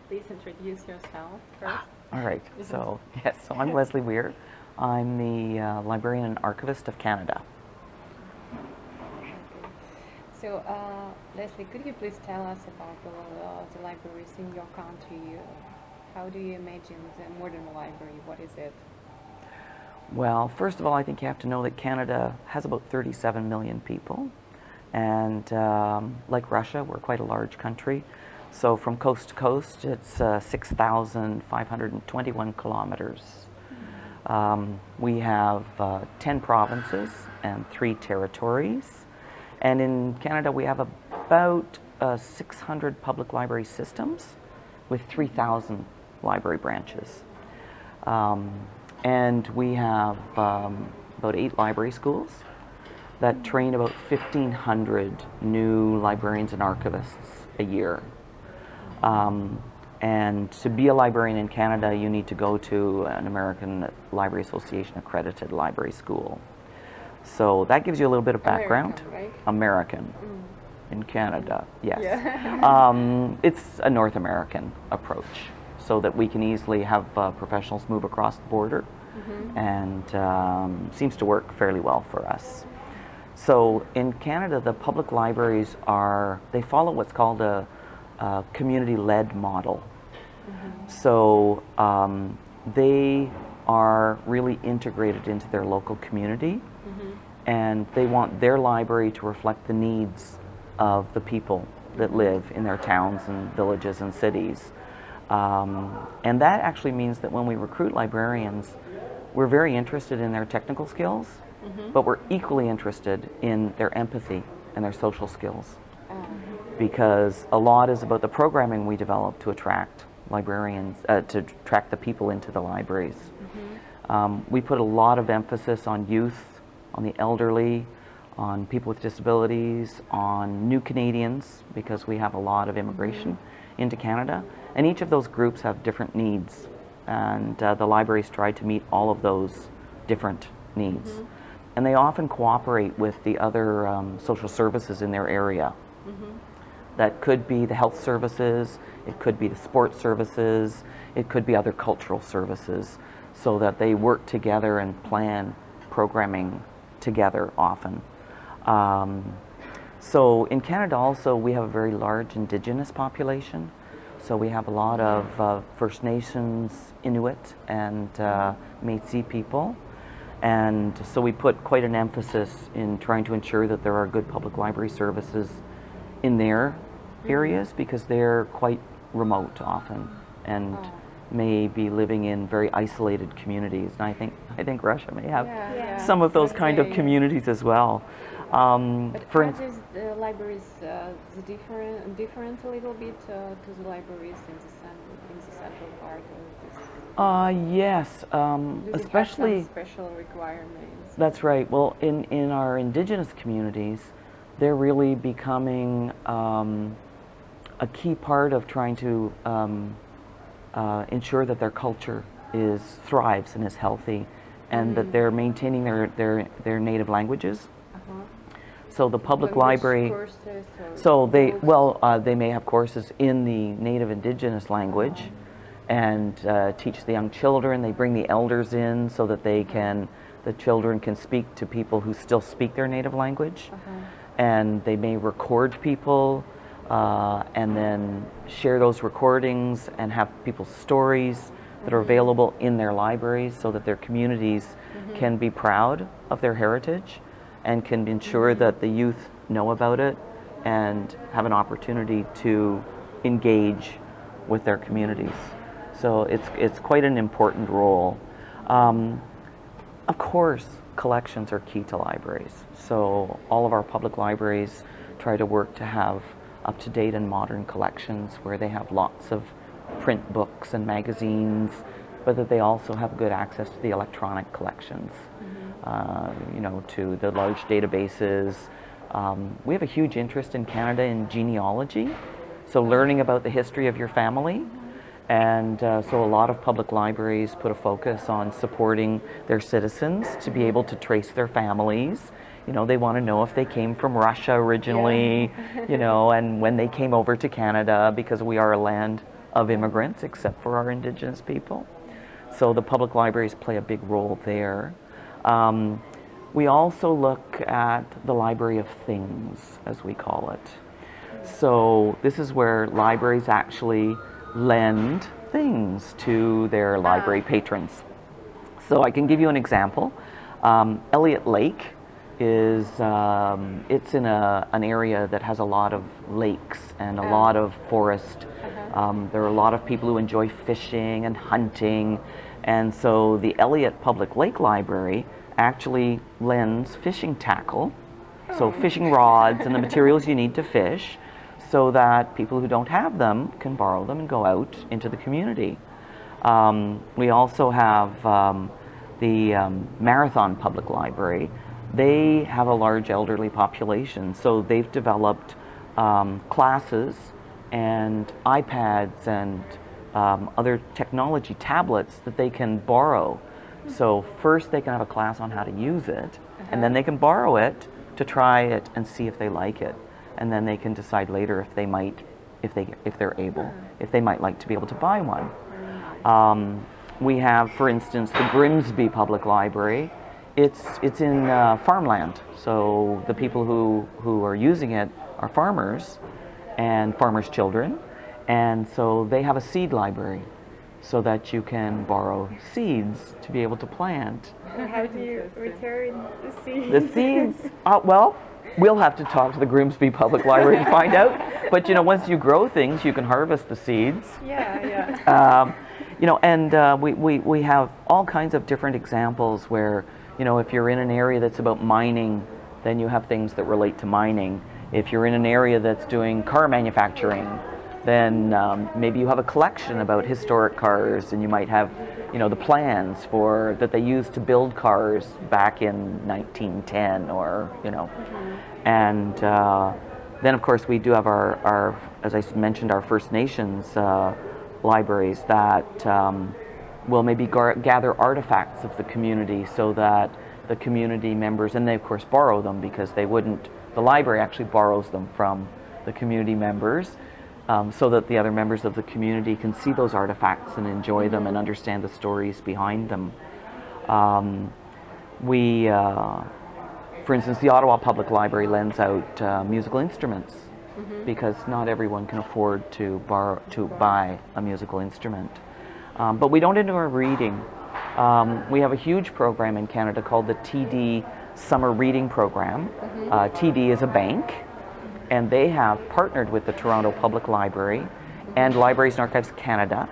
please introduce yourself first? All right. So yes, so I'm Leslie Weir. I'm the librarian and archivist of Canada. Okay. So, Leslie, could you please tell us about the libraries in your country? How do you imagine the modern library? What is it? Well, first of all, I think you have to know that Canada has about 37 million people. And like Russia, we're quite a large country. So from coast to coast, it's 6,521 kilometers. We have 10 provinces and 3 territories. And in Canada, we have about 600 public library systems with 3,000 library branches. And we have about 8 library schools that train about 1,500 new librarians and archivists a year. And to be a librarian in Canada, you need to go to an American Library Association accredited library school. So that gives you a little bit of background. American, right? American in Canada, yes. Yeah. It's a North American approach, so that we can easily have professionals move across the border, and seems to work fairly well for us. So in Canada, the public libraries they follow what's called a community-led model. So they are really integrated into their local community, and they want their library to reflect the needs of the people that live in their towns and villages and cities. And that actually means that when we recruit librarians, we're very interested in their technical skills, but we're equally interested in their empathy and their social skills, because a lot is about the programming we develop to attract librarians, to attract the people into the libraries. We put a lot of emphasis on youth, on the elderly, on people with disabilities, on new Canadians, because we have a lot of immigration into Canada, and each of those groups have different needs, and the libraries try to meet all of those different needs. And they often cooperate with the other social services in their area. That could be the health services, it could be the sports services, it could be other cultural services, so that they work together and plan programming together often. So in Canada also, we have a very large Indigenous population. So we have a lot of First Nations, Inuit, and Métis people. And so we put quite an emphasis in trying to ensure that there are good public library services in their areas, because they're quite remote often and may be living in very isolated communities. And I think Russia may have some of those kind of communities as well. But are these libraries different a little bit to the libraries in the central part of this? Yes, Do they especially. have some special requirements? That's right. Well, in our Indigenous communities, they're really becoming a key part of trying to ensure that their culture thrives and is healthy, and that they're maintaining their native languages. So the public library. So they may have courses in the native Indigenous language, and teach the young children. They bring the elders in so that the children can speak to people who still speak their native language, and they may record people. And then share those recordings and have people's stories that are available in their libraries, so that their communities can be proud of their heritage and can ensure that the youth know about it and have an opportunity to engage with their communities. So it's quite an important role. Of course, collections are key to libraries. So all of our public libraries try to work to have up-to-date and modern collections where they have lots of print books and magazines, but that they also have good access to the electronic collections, to the large databases. We have a huge interest in Canada in genealogy, so learning about the history of your family. And so a lot of public libraries put a focus on supporting their citizens to be able to trace their families. They want to know if they came from Russia originally, and when they came over to Canada, because we are a land of immigrants, except for our Indigenous people. So the public libraries play a big role there. We also look at the library of things, as we call it. So this is where libraries actually lend things to their library patrons. So I can give you an example. Elliott Lake is, it's in an area that has a lot of lakes and a lot of forest. There are a lot of people who enjoy fishing and hunting, and so the Elliott Public Lake Library actually lends fishing tackle, so fishing rods and the materials you need to fish, so that people who don't have them can borrow them and go out into the community. We also have the Marathon Public Library. They have a large elderly population, so they've developed classes and iPads and other technology tablets that they can borrow. So first they can have a class on how to use it, and then they can borrow it to try it and see if they like it. And then they can decide later if they might, if they're able, if they might like to be able to buy one. We have, for instance, the Grimsby Public Library. It's in farmland, so the people who are using it are farmers and farmers' children, and so they have a seed library so that you can borrow seeds to be able to plant. How do you return the seeds? The seeds, well, we'll have to talk to the Grimsby Public Library to find out. But you know, once you grow things, you can harvest the seeds. Yeah. You know, and we have all kinds of different examples where, you know, if you're in an area that's about mining, then you have things that relate to mining. If you're in an area that's doing car manufacturing, then maybe you have a collection about historic cars, and you might have, you know, the plans for that they used to build cars back in 1910, or you know, and then of course we do have our as I mentioned, our First Nations libraries that will maybe gather artifacts of the community, so that the community members, and they of course borrow them because they wouldn't. The library actually borrows them from the community members. So that the other members of the community can see those artifacts and enjoy them and understand the stories behind them. For instance, the Ottawa Public Library lends out musical instruments because not everyone can afford to buy a musical instrument. But we don't do our reading. We have a huge program in Canada called the TD Summer Reading Program. TD is a bank, and they have partnered with the Toronto Public Library and Libraries and Archives Canada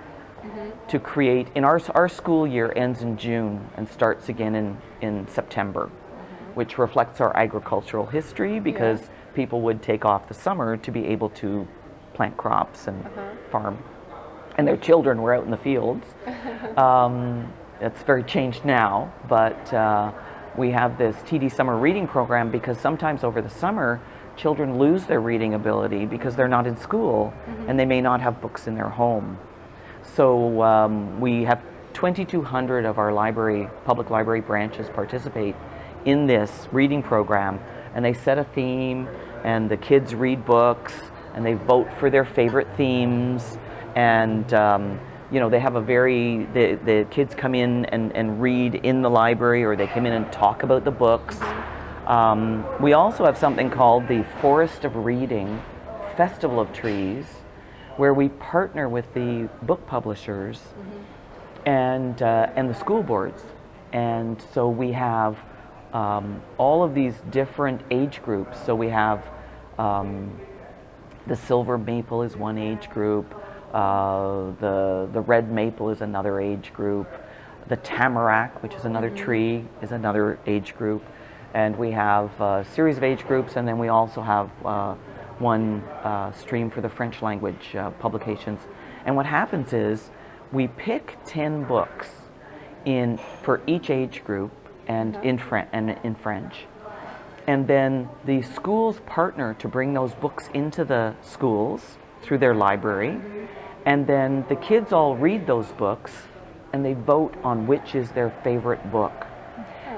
to create, in our school year ends in June and starts again in September, which reflects our agricultural history, because people would take off the summer to be able to plant crops and farm. And their children were out in the fields. It's very changed now, but we have this TD Summer Reading Program because sometimes over the summer, children lose their reading ability because they're not in school and they may not have books in their home. So we have 2,200 of our public library branches participate in this reading program, and they set a theme, and the kids read books, and they vote for their favorite themes, and you know, they have the kids come in and read in the library, or they come in and talk about the books. We also have something called the Forest of Reading Festival of Trees, where we partner with the book publishers and the school boards. And so we have all of these different age groups. So we have the silver maple is one age group, the red maple is another age group, the tamarack, which is another tree, is another age group. And we have a series of age groups, and then we also have one stream for the French language publications. And what happens is we pick 10 books for each age group and in French. And then the schools partner to bring those books into the schools through their library. And then the kids all read those books, and they vote on which is their favorite book.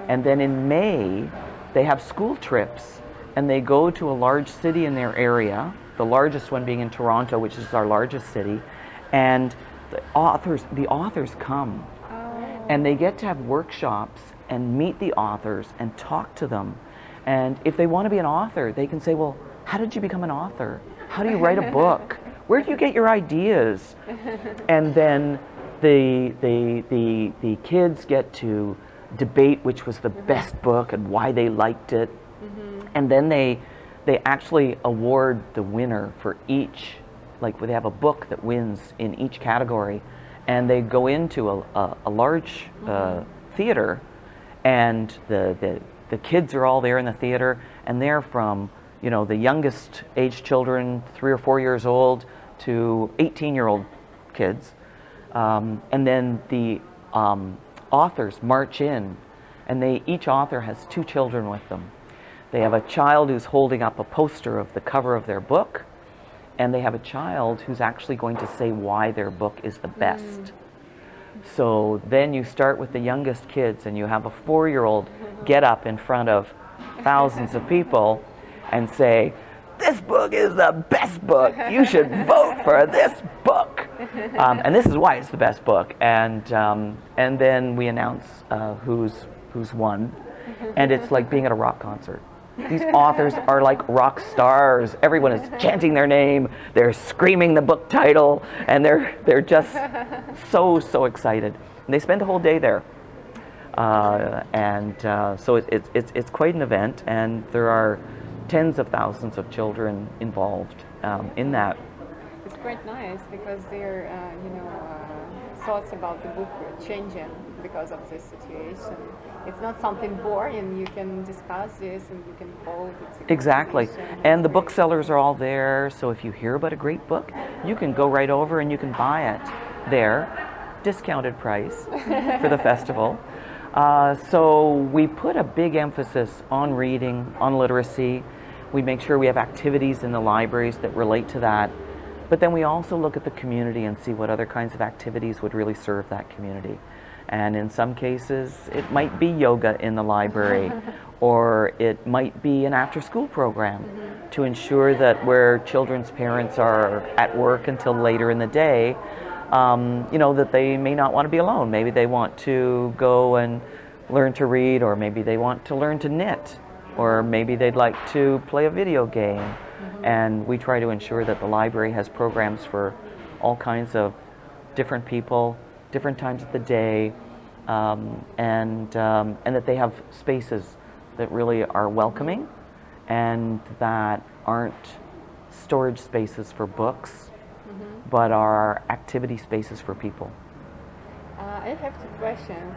And then in May, they have school trips, and they go to a large city in their area, the largest one being in Toronto, which is our largest city, and the authors come, and they get to have workshops and meet the authors and talk to them. And if they want to be an author, they can say, well, how did you become an author? How do you write a book? Where do you get your ideas? And then the kids get to debate which was the best book and why they liked it. And then they actually award the winner for each, like they have a book that wins in each category, and they go into a large theater, and the kids are all there in the theater, and they're from, you know, the youngest age children, 3 or 4 years old, to 18-year-old kids. And then the authors march in, and each author has 2 children with them. They have a child who's holding up a poster of the cover of their book, and they have a child who's actually going to say why their book is the best. So then you start with the youngest kids, and you have a 4-year-old get up in front of thousands of people and say, this book is the best book. You should vote for this book. And this is why it's the best book. And then we announce who's won. And it's like being at a rock concert. These authors are like rock stars. Everyone is chanting their name. They're screaming the book title, and they're just so excited. And they spend the whole day there. So it's quite an event, and there are tens of thousands of children involved in that. It's quite nice because their thoughts about the book are changing because of this situation. It's not something boring. You can discuss this and you can vote. Exactly. And the booksellers are all there, so if you hear about a great book, you can go right over and you can buy it there, discounted price for the festival. So we put a big emphasis on reading, on literacy. We make sure we have activities in the libraries that relate to that. But then we also look at the community and see what other kinds of activities would really serve that community. And in some cases, it might be yoga in the library, or it might be an after-school program to ensure that where children's parents are at work until later in the day, that they may not want to be alone. Maybe they want to go and learn to read, or maybe they want to learn to knit, or maybe they'd like to play a video game. And we try to ensure that the library has programs for all kinds of different people, different times of the day, and that they have spaces that really are welcoming and that aren't storage spaces for books, but are activity spaces for people. I have 2 questions.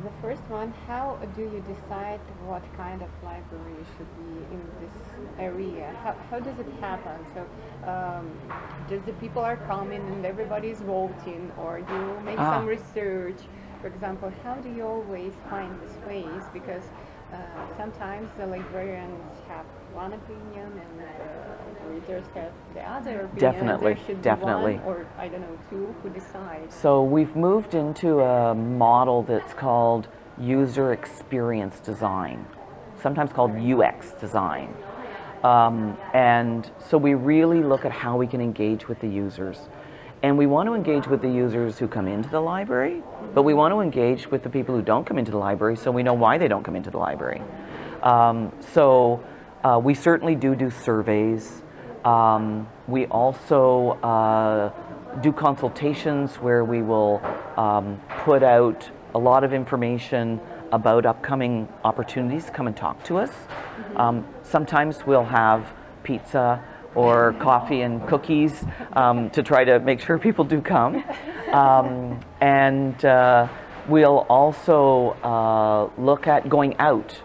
The first one, how do you decide what kind of library should be in this area? How does it happen? So just the people are coming and everybody's voting, or you make some research? For example, how do you always find the space? Because sometimes the librarians have one opinion and the readers have the other opinion. Definitely, There should definitely. be 1 or, I don't know, 2 who decide. So we've moved into a model that's called user experience design, sometimes called UX design. And so we really look at how we can engage with the users. And we want to engage with the users who come into the library, but we want to engage with the people who don't come into the library so we know why they don't come into the library. We certainly do surveys. We also do consultations where we will put out a lot of information about upcoming opportunities. Come and talk to us. Sometimes we'll have pizza or coffee and cookies to try to make sure people do come. We'll also look at going out.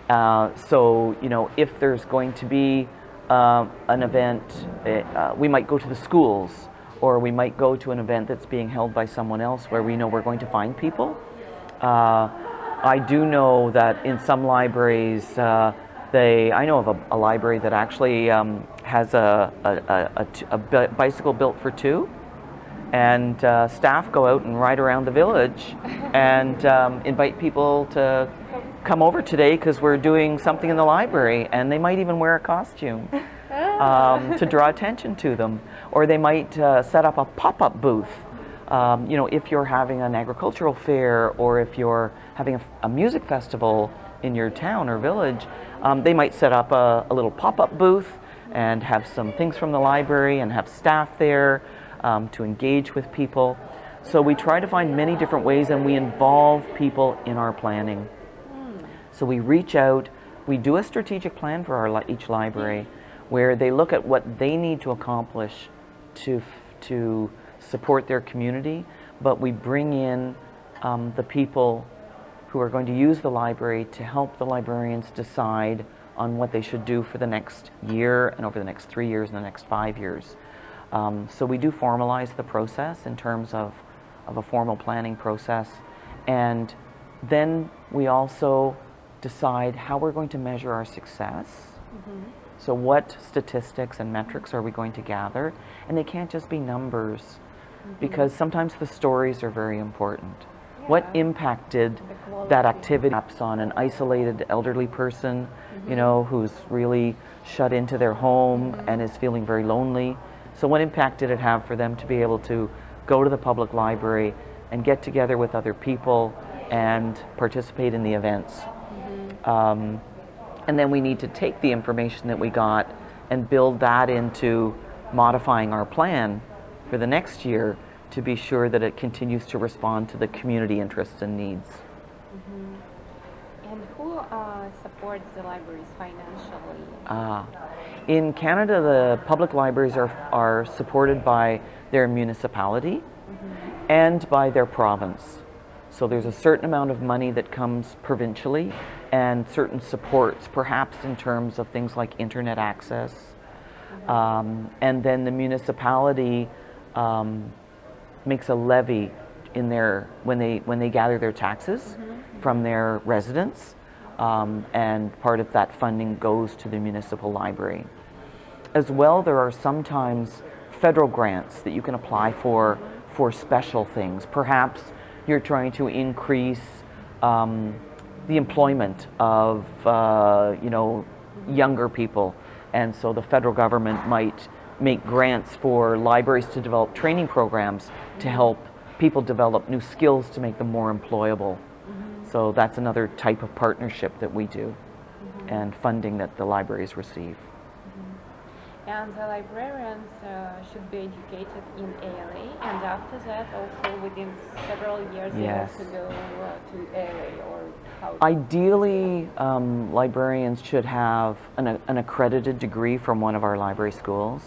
If there's going to be an event, we might go to the schools, or we might go to an event that's being held by someone else where we know we're going to find people. I do know that in some libraries, I know of a library that actually has a bicycle built for 2, and staff go out and ride around the village and invite people to come over today because we're doing something in the library, and they might even wear a costume. to draw attention to them. Or they might set up a pop-up booth. You know, if you're having an agricultural fair or if you're having a music festival in your town or village, they might set up a little pop-up booth and have some things from the library and have staff there to engage with people. So we try to find many different ways, and we involve people in our planning. So we reach out, we do a strategic plan for each library where they look at what they need to accomplish to support their community, but we bring in the people who are going to use the library to help the librarians decide on what they should do for the next year and over the next 3 years and the next 5 years. So we do formalize the process in terms of a formal planning process, and then we also decide how we're going to measure our success. So what statistics and metrics are we going to gather? And they can't just be numbers, because sometimes the stories are very important. What impact did that activity have on an isolated elderly person, you know, who's really shut into their home and is feeling very lonely? So what impact did it have for them to be able to go to the public library and get together with other people and participate in the events? And then we need to take the information that we got and build that into modifying our plan for the next year to be sure that it continues to respond to the community interests and needs. And who supports the libraries financially? In Canada, the public libraries are supported by their municipality and by their province. So there's a certain amount of money that comes provincially and certain supports, perhaps in terms of things like internet access. And then the municipality makes a levy in their when they gather their taxes from their residents, and part of that funding goes to the municipal library. As well, there are sometimes federal grants that you can apply for special things. Perhaps you're trying to increase the employment of you know, younger people, and so the federal government might make grants for libraries to develop training programs to help people develop new skills to make them more employable. So that's another type of partnership that we do, and funding that the libraries receive. And the librarians should be educated in ALA, and after that also within several years they also go to ALA, or how? Ideally, librarians should have an accredited degree from one of our library schools,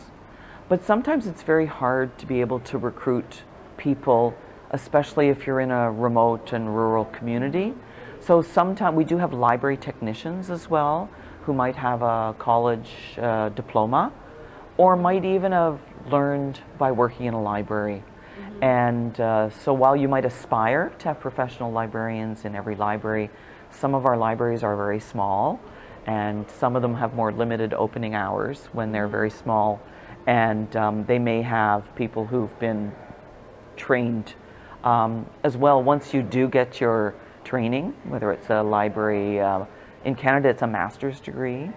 but sometimes it's very hard to be able to recruit people, especially if you're in a remote and rural community. So sometimes we do have library technicians as well, who might have a college diploma, or might even have learned by working in a library. And so while you might aspire to have professional librarians in every library, some of our libraries are very small, and some of them have more limited opening hours when they're very small, and they may have people who've been trained as well. Once you do get your training, whether it's a library, in Canada it's a master's degree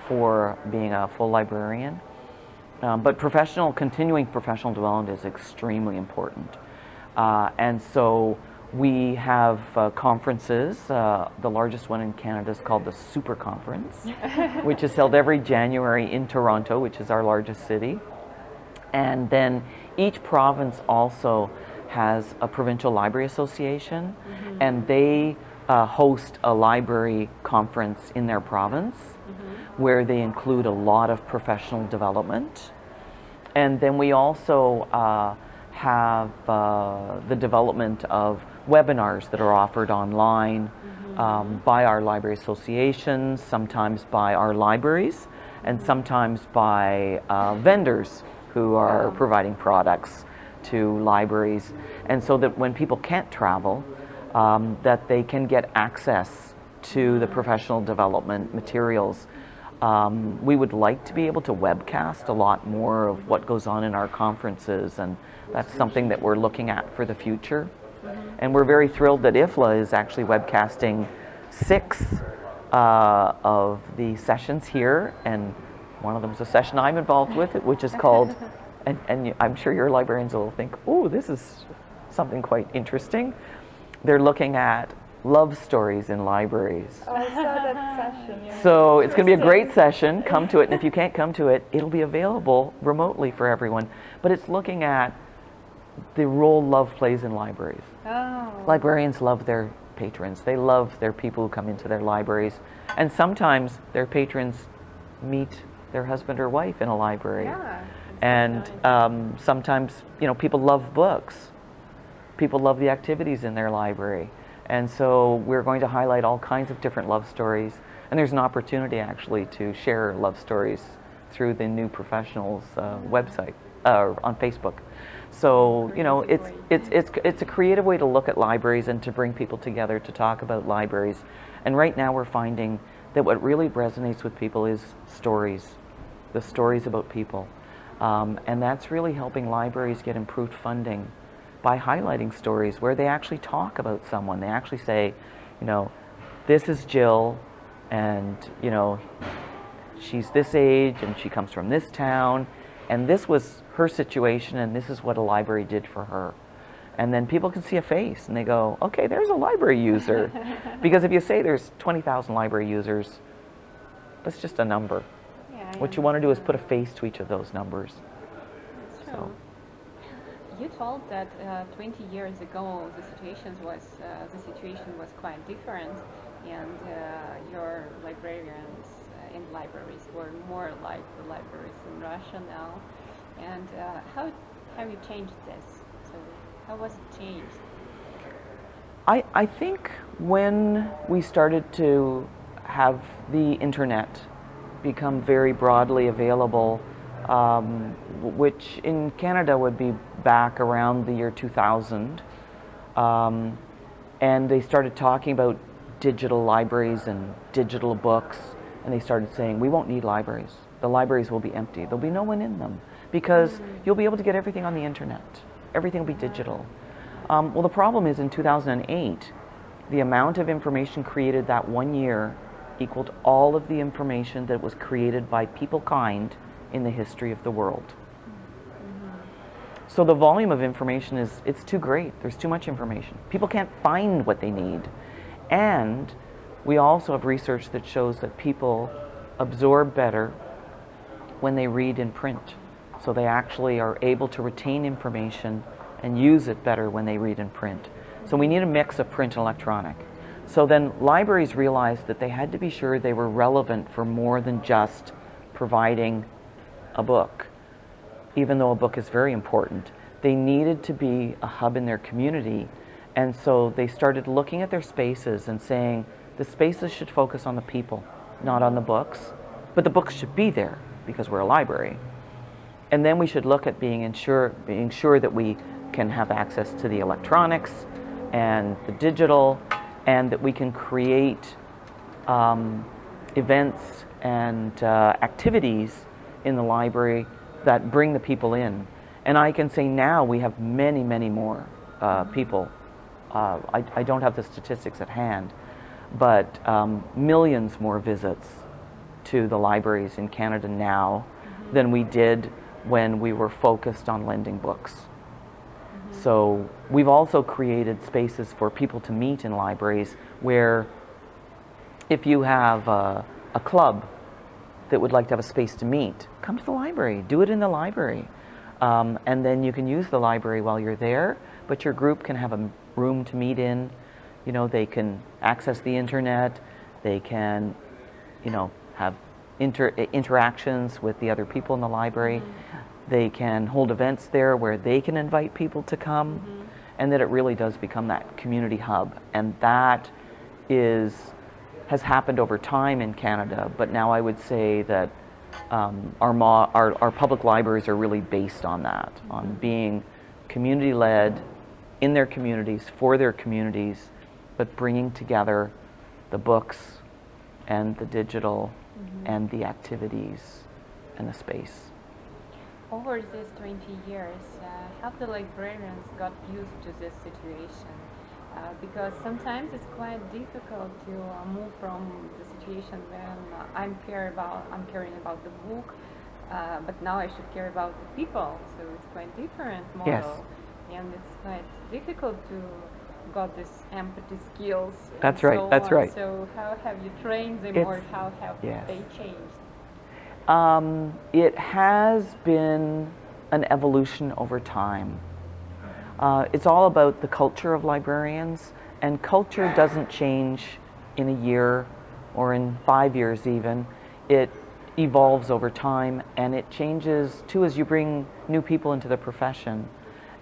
for being a full librarian. But continuing professional development is extremely important. And so we have conferences. The largest one in Canada is called the Super Conference, which is held every January in Toronto, which is our largest city. And then each province also has a provincial library association, and they host a library conference in their province where they include a lot of professional development. And then we also have the development of webinars that are offered online by our library associations, sometimes by our libraries, and sometimes by vendors who are providing products to libraries. And so that when people can't travel, that they can get access to the professional development materials. We would like to be able to webcast a lot more of what goes on in our conferences, and that's something that we're looking at for the future. And we're very thrilled that IFLA is actually webcasting 6 of the sessions here, and one of them is a session I'm involved with, which is called, and I'm sure your librarians will think, oh, this is something quite interesting. They're looking at love stories in libraries. Oh, I saw that session. Yeah. So it's going to be a great session. Come to it, and if you can't come to it, it'll be available remotely for everyone. But it's looking at the role love plays in libraries. Oh. Librarians love their patrons. They love their people who come into their libraries. And sometimes their patrons meet their husband or wife in a library. Yeah. And sometimes, you know, people love books. People love the activities in their library. And so we're going to highlight all kinds of different love stories. And there's an opportunity actually to share love stories through the New Professionals website on Facebook. So, you know, it's a creative way to look at libraries and to bring people together to talk about libraries. And right now we're finding that what really resonates with people is stories, the stories about people. And that's really helping libraries get improved funding by highlighting stories where they actually talk about someone. They actually say, you know, this is Jill, and, you know, she's this age and she comes from this town, and this was her situation, and this is what a library did for her. And then people can see a face and they go, okay, there's a library user. Because if you say there's 20,000 library users, that's just a number. Yeah, What you want to do is put a face to each of those numbers. That's true. So. You told that 20 years ago the situation was quite different, and your librarians in libraries were more like the libraries in Russia now. And how have you changed this? So how was it changed? I think when we started to have the internet become very broadly available, which in Canada would be back around the year 2000, and they started talking about digital libraries and digital books, and they started saying, we won't need libraries. The libraries will be empty. There'll be no one in them because you'll be able to get everything on the internet. Everything will be digital. Well, the problem is in 2008, the amount of information created that 1 year equaled all of the information that was created by peoplekind in the history of the world. So the volume of information it's too great. There's too much information. People can't find what they need. And we also have research that shows that people absorb better when they read in print. So they actually are able to retain information and use it better when they read in print. So we need a mix of print and electronic. So then libraries realized that they had to be sure they were relevant for more than just providing a book. Even though a book is very important, they needed to be a hub in their community. And so they started looking at their spaces and saying, the spaces should focus on the people, not on the books. But the books should be there because we're a library. And then we should look at being sure that we can have access to the electronics and the digital, and that we can create events and activities in the library that bring the people in. And I can say now we have many, many more people. I don't have the statistics at hand, but millions more visits to the libraries in Canada now than we did when we were focused on lending books. So we've also created spaces for people to meet in libraries where if you have a club that would like to have a space to meet, come to the library, do it in the library. And then you can use the library while you're there, but your group can have a room to meet in. You know, they can access the internet, they can, you know, have interactions with the other people in the library. They can hold events there where they can invite people to come, and that it really does become that community hub. And that has happened over time in Canada, but now I would say that our public libraries are really based on that, on being community-led, in their communities, for their communities, but bringing together the books and the digital and the activities and the space. Over these 20 years, have the librarians got used to this situation? Because sometimes it's quite difficult to move from the situation when I'm caring about the book, but now I should care about the people. So it's quite different model, Yes. and it's quite difficult to got this empathy skills. and That's right, so that's on. right. So how have you trained them, or It's- how have yes. they changed? It has been an evolution over time. It's all about the culture of librarians, and culture doesn't change in a year or in 5 years even. It evolves over time, and it changes too as you bring new people into the profession,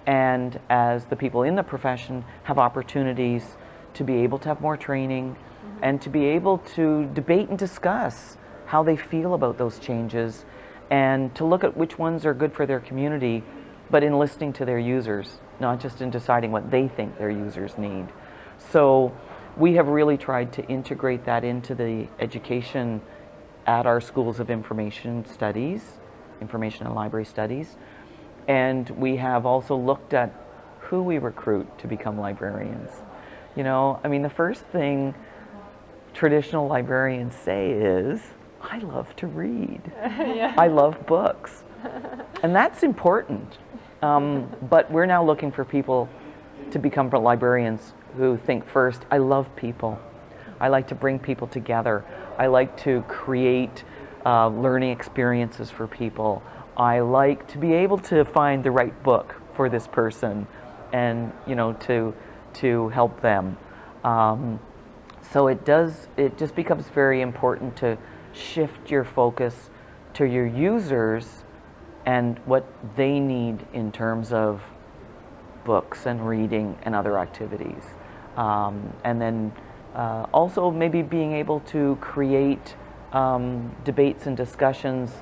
and as the people in the profession have opportunities to be able to have more training and to be able to debate and discuss how they feel about those changes, and to look at which ones are good for their community, but in listening to their users, not just in deciding what they think their users need. So we have really tried to integrate that into the education at our schools of information studies, information and library studies. And we have also looked at who we recruit to become librarians. You know, I mean, the first thing traditional librarians say is, I love to read. I love books. And that's important. But we're now looking for people to become librarians who think first, I love people. I like to bring people together. I like to create learning experiences for people. I like to be able to find the right book for this person and, you know, to help them. So it just becomes very important to shift your focus to your users and what they need in terms of books and reading and other activities. And then also maybe being able to create debates and discussions.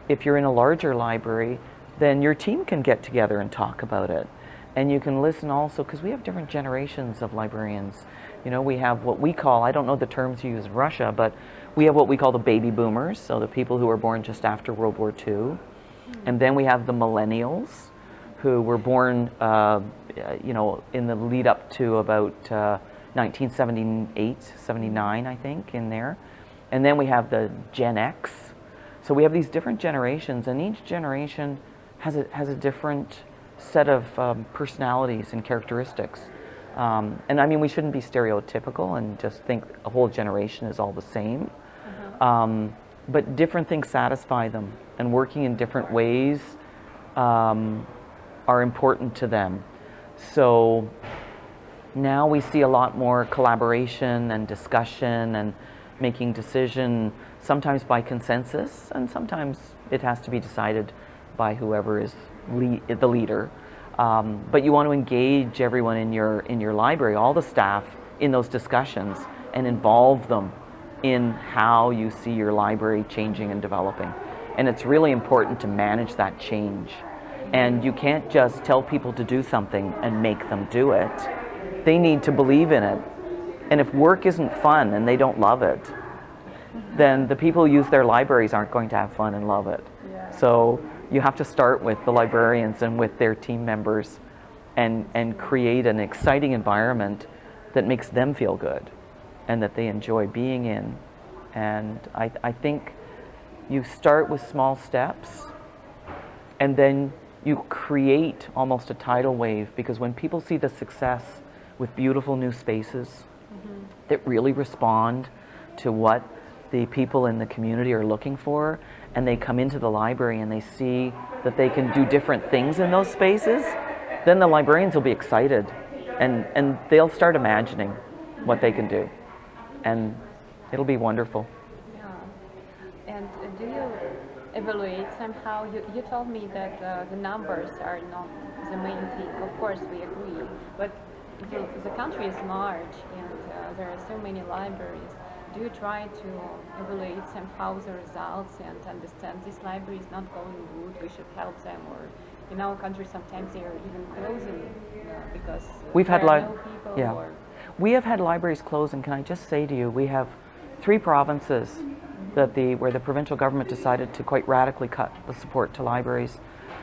If you're in a larger library, then your team can get together and talk about it. And you can listen also, because we have different generations of librarians. You know, we have what we call, I don't know the terms you use in Russia, but we have what we call the baby boomers, so the people who were born just after World War II. And then we have the millennials, who were born, you know, in the lead up to about 1978, 79, I think, in there. And then we have the Gen X. So we have these different generations, and each generation has a different set of personalities and characteristics. And I mean, we shouldn't be stereotypical and just think a whole generation is all the same. But different things satisfy them, and working in different ways are important to them. So now we see a lot more collaboration and discussion and making decision, sometimes by consensus, and sometimes it has to be decided by whoever is the leader. But you want to engage everyone in your library, all the staff, in those discussions and involve them in how you see your library changing and developing. And it's really important to manage that change. And you can't just tell people to do something and make them do it. They need to believe in it. And if work isn't fun and they don't love it, then the people who use their libraries aren't going to have fun and love it. Yeah. So you have to start with the librarians and with their team members and create an exciting environment that makes them feel good and that they enjoy being in. And I think you start with small steps, and then you create almost a tidal wave, because when people see the success with beautiful new spaces that really respond to what the people in the community are looking for, and they come into the library and they see that they can do different things in those spaces, then the librarians will be excited, and they'll start imagining what they can do, and it'll be wonderful. Yeah. And do you evaluate somehow? You told me that the numbers are not the main thing. Of course, we agree, but the country is large, and there are so many libraries. Do you try to evaluate somehow the results and understand this library is not going good, we should help them, or in our country sometimes they are even closing because We've there had are no people, yeah. or We have had libraries close, and can I just say to you, we have 3 provinces that where the provincial government decided to quite radically cut the support to libraries: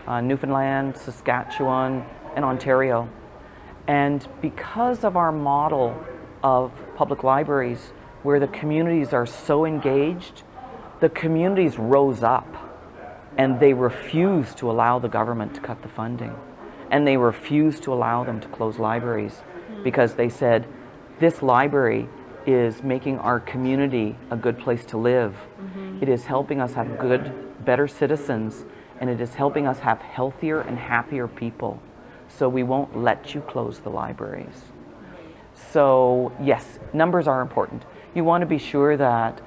Newfoundland, Saskatchewan, and Ontario. And because of our model of public libraries, where the communities are so engaged, the communities rose up and they refused to allow the government to cut the funding. And they refused to allow them to close libraries because they said, this library is making our community a good place to live. It is helping us have good, better citizens, and it is helping us have healthier and happier people. So we won't let you close the libraries. So yes, numbers are important. You want to be sure that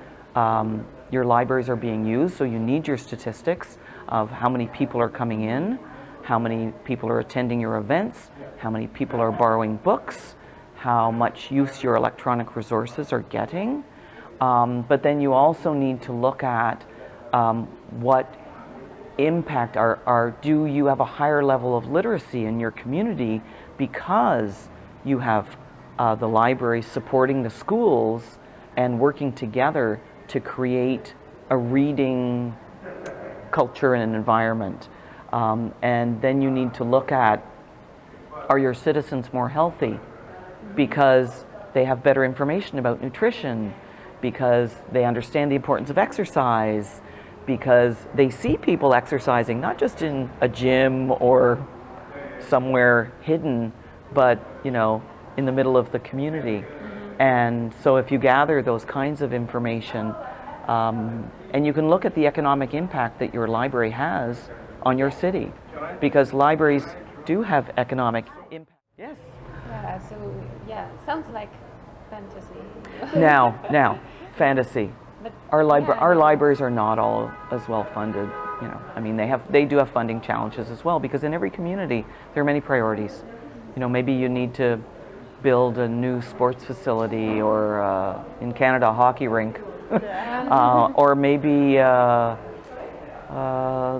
your libraries are being used, so you need your statistics of how many people are coming in, how many people are attending your events, how many people are borrowing books, how much use your electronic resources are getting. But then you also need to look at what impact do you have a higher level of literacy in your community because you have the library supporting the schools and working together to create a reading culture and an environment. And then you need to look at, are your citizens more healthy because they have better information about nutrition, because they understand the importance of exercise, because they see people exercising, not just in a gym or somewhere hidden, but in the middle of the community. And so if you gather those kinds of information, and you can look at the economic impact that your library has on your city, because libraries do have economic impact. Yes. Yeah, so yeah, sounds like fantasy. Now, fantasy. But Our yeah, libraries are not all as well funded. I mean, they do have funding challenges as well, because in every community there are many priorities. Maybe you need to build a new sports facility, or in Canada, a hockey rink, or maybe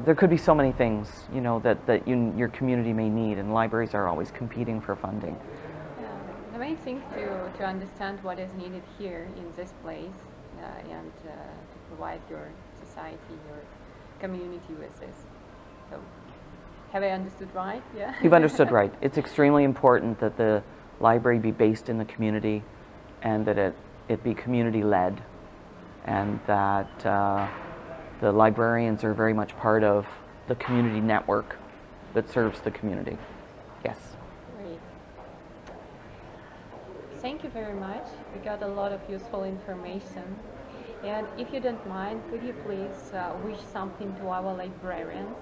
there could be so many things that your community may need, and libraries are always competing for funding. Yeah. The main thing to understand what is needed here in this place, and to provide your society, your community with this. So, have I understood right? Yeah. You've understood right. It's extremely important that the library be based in the community, and that it be community-led, and that the librarians are very much part of the community network that serves the community. Yes. Great. Thank you very much. We got a lot of useful information. And if you don't mind, could you please wish something to our librarians?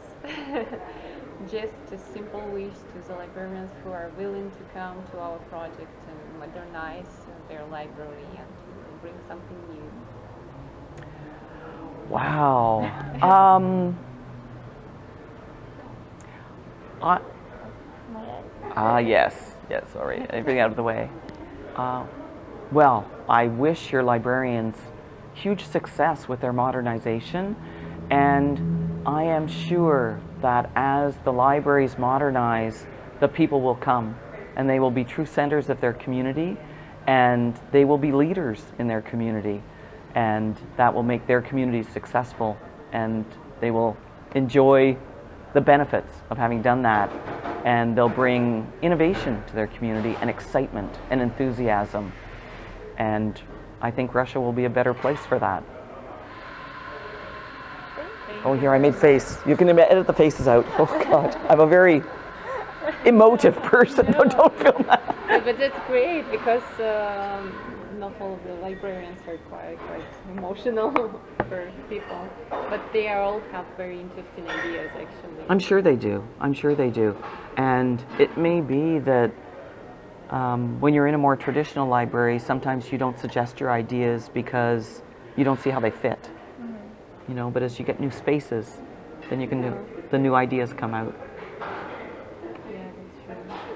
Just a simple wish to the librarians who are willing to come to our project and modernize their library and to bring something new. Wow. Yes, all right. Everything out of the way. Well, I wish your librarians huge success with their modernization, and I am sure that as the libraries modernize, the people will come, and they will be true centers of their community, and they will be leaders in their community, and that will make their communities successful, and they will enjoy the benefits of having done that, and they'll bring innovation to their community and excitement and enthusiasm, and I think Russia will be a better place for that. Oh, here I made face. You can edit the faces out. Oh God, I'm a very emotive person. No, don't film that. But that's great, because not all of the librarians are quite emotional for people, but they all have very interesting ideas, actually. I'm sure they do. I'm sure they do. And it may be that when you're in a more traditional library, sometimes you don't suggest your ideas because you don't see how they fit. But as you get new spaces, then the new ideas come out.